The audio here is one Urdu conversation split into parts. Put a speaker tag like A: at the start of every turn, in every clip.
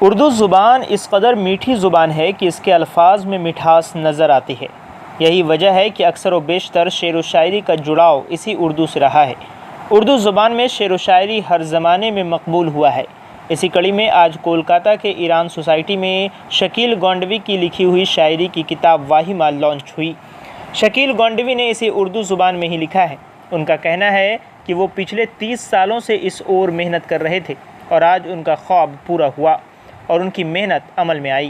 A: اردو زبان اس قدر میٹھی زبان ہے کہ اس کے الفاظ میں مٹھاس نظر آتی ہے۔ یہی وجہ ہے کہ اکثر و بیشتر شعر و شاعری کا جڑاؤ اسی اردو سے رہا ہے۔ اردو زبان میں شعر و شاعری ہر زمانے میں مقبول ہوا ہے۔ اسی کڑی میں آج کولکاتہ کے ایران سوسائٹی میں شکیل گونڈوی کی لکھی ہوئی شاعری کی کتاب واہمہ لانچ ہوئی۔ شکیل گونڈوی نے اسے اردو زبان میں ہی لکھا ہے۔ ان کا کہنا ہے کہ وہ پچھلے 30 سالوں سے اس اور محنت کر رہے تھے اور آج ان کا خواب پورا ہوا اور ان کی محنت عمل میں آئی۔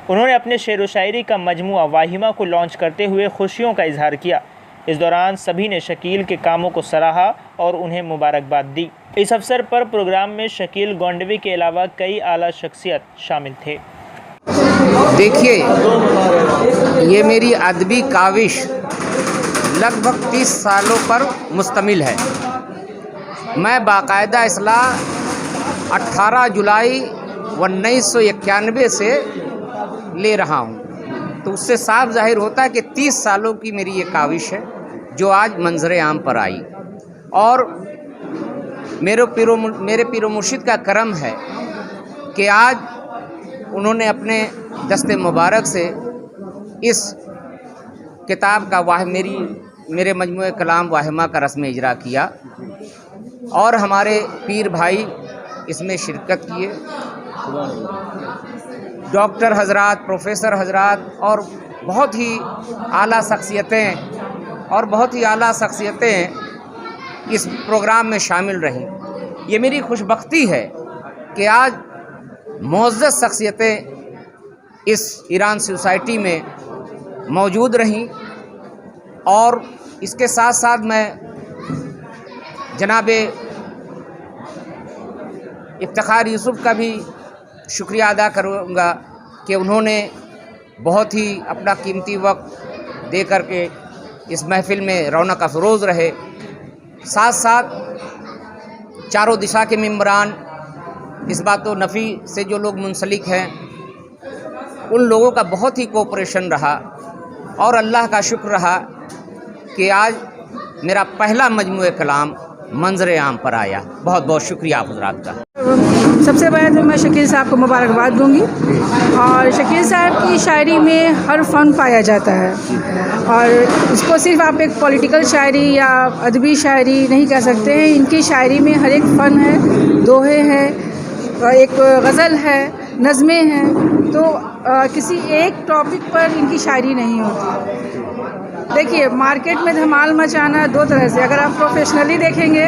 A: انہوں نے اپنے شعر و شاعری کا مجموعہ واہمہ کو لانچ کرتے ہوئے خوشیوں کا اظہار کیا۔ اس دوران سبھی نے شکیل کے کاموں کو سراہا اور انہیں مبارکباد دی۔ اس اوسر پر پروگرام میں شکیل گونڈوی کے علاوہ کئی اعلیٰ شخصیت شامل تھے۔
B: دیکھیے، یہ میری ادبی کاوش لگ بھگ 30 سالوں پر مشتمل ہے۔ میں باقاعدہ اصلاح 18 جولائی 1991 سے لے رہا ہوں، تو اس سے صاف ظاہر ہوتا ہے کہ 30 سالوں کی میری یہ کاوش ہے جو آج منظر عام پر آئی، اور میرے پیر و مرشد کا کرم ہے کہ آج انہوں نے اپنے دست مبارک سے اس کتاب کا میرے مجموعہ کلام واہمہ کا رسم اجرا کیا، اور ہمارے پیر بھائی اس میں شرکت کیے، ڈاکٹر حضرات، پروفیسر حضرات اور بہت ہی اعلیٰ شخصیتیں اس پروگرام میں شامل رہیں۔ یہ میری خوش بختی ہے کہ آج معزز شخصیتیں اس ایران سوسائٹی میں موجود رہیں، اور اس کے ساتھ ساتھ میں جناب افتخار یوسف کا بھی شکریہ ادا کروں گا کہ انہوں نے بہت ہی اپنا قیمتی وقت دے کر کے اس محفل میں رونق افروز رہے۔ ساتھ ساتھ چاروں دشا کے ممبران، اس بات و نفی سے جو لوگ منسلک ہیں، ان لوگوں کا بہت ہی کوپریشن رہا، اور اللہ کا شکر رہا کہ آج میرا پہلا مجموعہ کلام منظر عام پر آیا۔ بہت بہت شکریہ آپ حضرات کا۔
C: سب سے پہلے تو میں شکیل صاحب کو مبارکباد دوں گی، اور شکیل صاحب کی شاعری میں ہر فن پایا جاتا ہے، اور اس کو صرف آپ ایک پولیٹیکل شاعری یا ادبی شاعری نہیں کہہ سکتے ہیں۔ ان کی شاعری میں ہر ایک فن ہے، دوہے ہیں، ایک غزل ہے، نظمیں ہیں، تو کسی ایک ٹاپک پر ان کی شاعری نہیں ہوتی۔ دیکھیے، مارکیٹ میں دھمال مچانا دو طرح سے، اگر آپ پروفیشنلی دیکھیں گے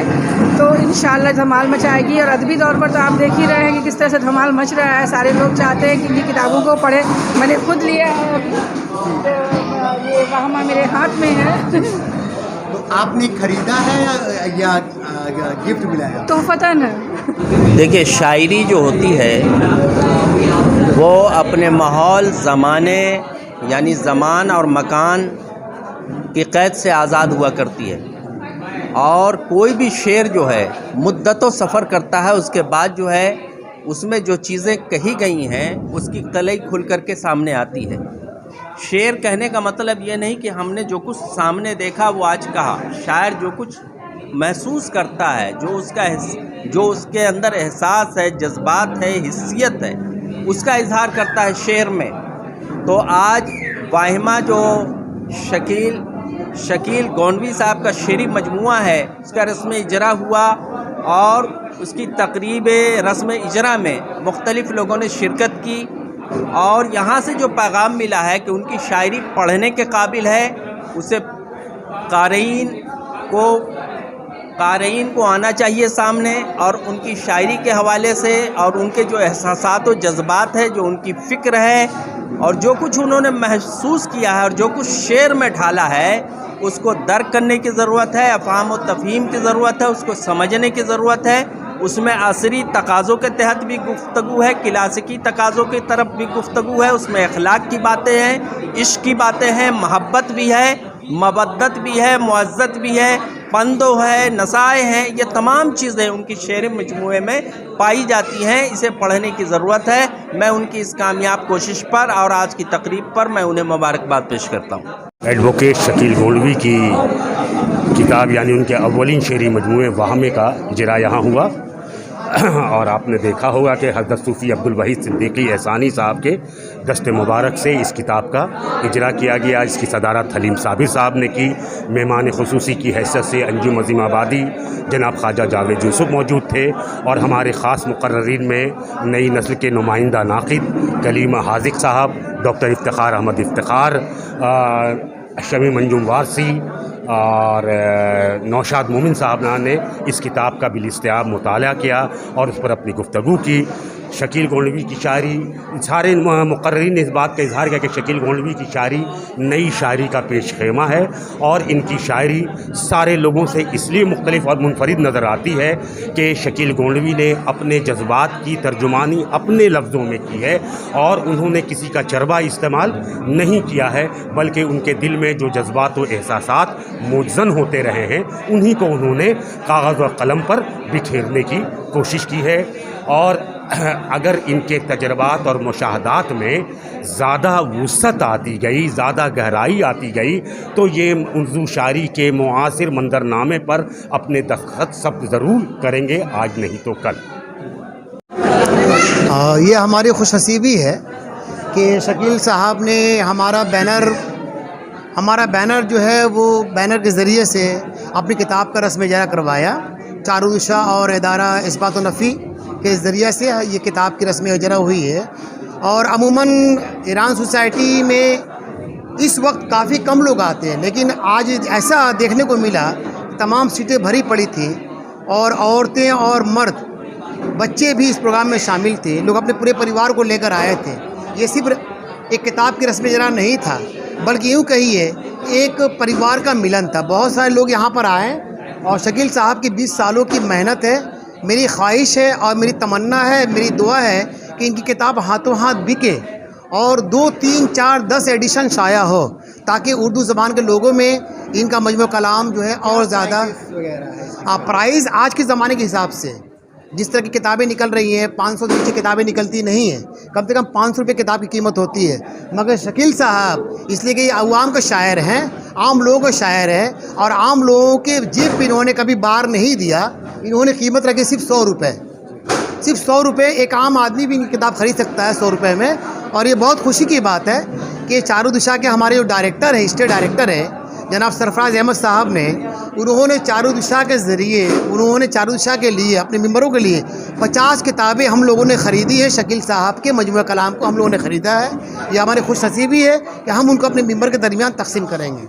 C: تو انشاءاللہ دھمال مچائے گی، اور ادبی طور پر تو آپ دیکھ ہی رہے ہیں کہ کس طرح سے دھمال مچ رہا ہے۔ سارے لوگ چاہتے ہیں کہ ان کی کتابوں کو پڑھیں۔ میں نے خود لیا ہے، یہ واہمہ میرے ہاتھ میں ہے۔
D: تو آپ نے خریدا ہے یا گفٹ ملا ہے؟
C: تحفتاً ہے۔
E: دیکھیے، شاعری جو ہوتی ہے وہ اپنے ماحول، زمانے یعنی زمان اور مکان کی قید سے آزاد ہوا کرتی ہے، اور کوئی بھی شعر جو ہے مدتوں سفر کرتا ہے، اس کے بعد جو ہے اس میں جو چیزیں کہی گئی ہیں اس کی قلعی کھل کر کے سامنے آتی ہے۔ شعر کہنے کا مطلب یہ نہیں کہ ہم نے جو کچھ سامنے دیکھا وہ آج کہا۔ شاعر جو کچھ محسوس کرتا ہے، جو اس کے اندر احساس ہے، جذبات ہے، حسیت ہے، اس کا اظہار کرتا ہے شعر میں۔ تو آج واہمہ جو شکیل گونڈوی صاحب کا شعری مجموعہ ہے، اس کا رسم اجرا ہوا، اور اس کی تقریب رسم اجرا میں مختلف لوگوں نے شرکت کی، اور یہاں سے جو پیغام ملا ہے کہ ان کی شاعری پڑھنے کے قابل ہے، اسے قارئین کو آنا چاہیے سامنے، اور ان کی شاعری کے حوالے سے، اور ان کے جو احساسات و جذبات ہیں، جو ان کی فکر ہے، اور جو کچھ انہوں نے محسوس کیا ہے، اور جو کچھ شعر میں ڈھالا ہے، اس کو درک کرنے کی ضرورت ہے، افہام و تفہیم کی ضرورت ہے، اس کو سمجھنے کی ضرورت ہے۔ اس میں عصری تقاضوں کے تحت بھی گفتگو ہے، کلاسیکی تقاضوں کی طرف بھی گفتگو ہے، اس میں اخلاق کی باتیں ہیں، عشق کی باتیں ہیں، محبت بھی ہے، مودت بھی ہے، معزت بھی ہے، پندو ہے، نصائح ہیں، یہ تمام چیزیں ان کی شعر مجموعے میں پائی جاتی ہیں۔ اسے پڑھنے کی ضرورت ہے۔ میں ان کی اس کامیاب کوشش پر اور آج کی تقریب پر میں انہیں مبارکباد پیش کرتا ہوں۔
F: ایڈوکیٹ شکیل گونڈوی کی کتاب یعنی ان کے اولین شعری مجموعے واہمے کا اجرا یہاں ہوا، اور آپ نے دیکھا ہوگا کہ حضرت صوفی عبدالوحید صدیقی احسانی صاحب کے دست مبارک سے اس کتاب کا اجرا کیا گیا. اس کی صدارت حلیم صابر صاحب نے کی. مہمان خصوصی کی حیثیت سے انجم عظیم آبادی جناب خواجہ جاوید یوسف موجود تھے، اور ہمارے خاص مقررین میں نئی نسل کے نمائندہ ناقد کلیمہ حاذق صاحب، ڈاکٹر افتخار احمد افتخار، شمی منجم وارسی اور نوشاد مومن صاحب نے اس کتاب کا بالاستیاب مطالعہ کیا اور اس پر اپنی گفتگو کی. شکیل گونڈوی کی شاعری، سارے مقررین نے اس بات کا اظہار کیا کہ شکیل گونڈوی کی شاعری نئی شاعری کا پیش خیمہ ہے، اور ان کی شاعری سارے لوگوں سے اس لیے مختلف اور منفرد نظر آتی ہے کہ شکیل گونڈوی نے اپنے جذبات کی ترجمانی اپنے لفظوں میں کی ہے، اور انہوں نے کسی کا چربا استعمال نہیں کیا ہے، بلکہ ان کے دل میں جو جذبات و احساسات موجزن ہوتے رہے ہیں انہی کو انہوں نے کاغذ اور قلم پر بکھیرنے کی کوشش کی ہے. اور اگر ان کے تجربات اور مشاہدات میں زیادہ وسعت آتی گئی، زیادہ گہرائی آتی گئی، تو یہ اردو شاعری کے معاصر منظرنامے پر اپنے دستخط ثبت ضرور کریں گے، آج نہیں تو کل.
D: یہ ہماری خوش نصیبی ہے کہ شکیل صاحب نے ہمارا بینر جو ہے وہ بینر کے ذریعے سے اپنی کتاب کا رسم اجرا کروایا. چاروں دشا اور ادارہ اثبات و نفی کے ذریعے سے یہ کتاب کی رسم اجرا ہوئی ہے. اور عموماً ایران سوسائٹی میں اس وقت کافی کم لوگ آتے ہیں، لیکن آج ایسا دیکھنے کو ملا تمام سیٹیں بھری پڑی تھیں، اور عورتیں اور مرد بچے بھی اس پروگرام میں شامل تھے. لوگ اپنے پورے پریوار کو لے کر آئے تھے. یہ صرف ایک کتاب کی رسم اجرا نہیں تھا، بلکہ یوں کہیے ایک پریوار کا ملن تھا. بہت سارے لوگ یہاں پر آئے، اور شکیل صاحب کی 20 سالوں کی محنت ہے. میری خواہش ہے اور میری تمنا ہے، میری دعا ہے کہ ان کی کتاب ہاتھوں ہاتھ بکے اور 2 3 4 10 ایڈیشن شائع ہو، تاکہ اردو زبان کے لوگوں میں ان کا مجموعہ کلام جو ہے اور زیادہ پرائز آج کے زمانے کے حساب سے جس طرح کی کتابیں نکل رہی ہیں 500 سے نیچے کتابیں نکلتی نہیں ہیں، کم سے کم 500 روپے کتاب کی قیمت ہوتی ہے. مگر شکیل صاحب اس لیے کہ یہ عوام کا شاعر ہیں، عام لوگوں کا شاعر ہے، اور عام لوگوں کے جیب پہ انہوں نے کبھی بار نہیں دیا. انہوں نے قیمت رکھی صرف 100 روپے. صرف 100 روپے ایک عام آدمی بھی ان کی کتاب خرید سکتا ہے 100 روپے میں. اور یہ بہت خوشی کی بات ہے کہ چاروں دشا کے ہمارے جو ڈائریکٹر ہیں، اسٹیٹ ڈائریکٹر ہیں جناب سرفراز احمد صاحب نے، انہوں نے چاروں دشا کے ذریعے چاروں دشا کے لیے اپنے ممبروں کے لیے 50 کتابیں ہم لوگوں نے خریدی ہے. شکیل صاحب کے مجموعہ کلام کو ہم لوگوں نے خریدا ہے. یہ ہماری خوش نصیبی ہے کہ ہم ان کو اپنے ممبر کے درمیان تقسیم کریں گے.